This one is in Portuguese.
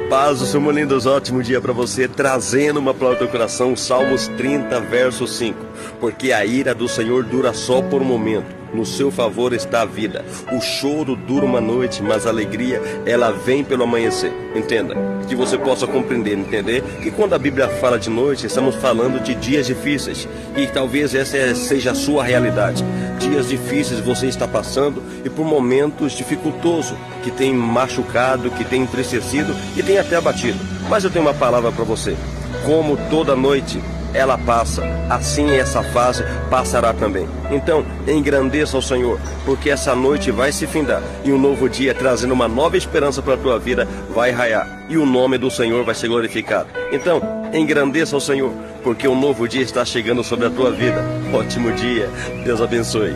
Paz do Senhor, lindos, ótimo dia para você, trazendo uma palavra do coração, Salmos 30, verso 5. Porque a ira do Senhor dura só por um momento, no seu favor está a vida. O choro dura uma noite, mas a alegria, ela vem pelo amanhecer. Entenda, que você possa compreender, entender que quando a Bíblia fala de noite, estamos falando de dias difíceis. E talvez essa seja a sua realidade. Dias difíceis você está passando e por momentos dificultosos, que tem machucado, que tem entristecido e tem até abatido. Mas eu tenho uma palavra para você. Como toda noite ela passa, assim essa fase passará também. Então, engrandeça o Senhor, porque essa noite vai se findar e um novo dia, trazendo uma nova esperança para a tua vida, vai raiar e o nome do Senhor vai ser glorificado. Então, engrandeça o Senhor, porque um novo dia está chegando sobre a tua vida. Ótimo dia, Deus abençoe.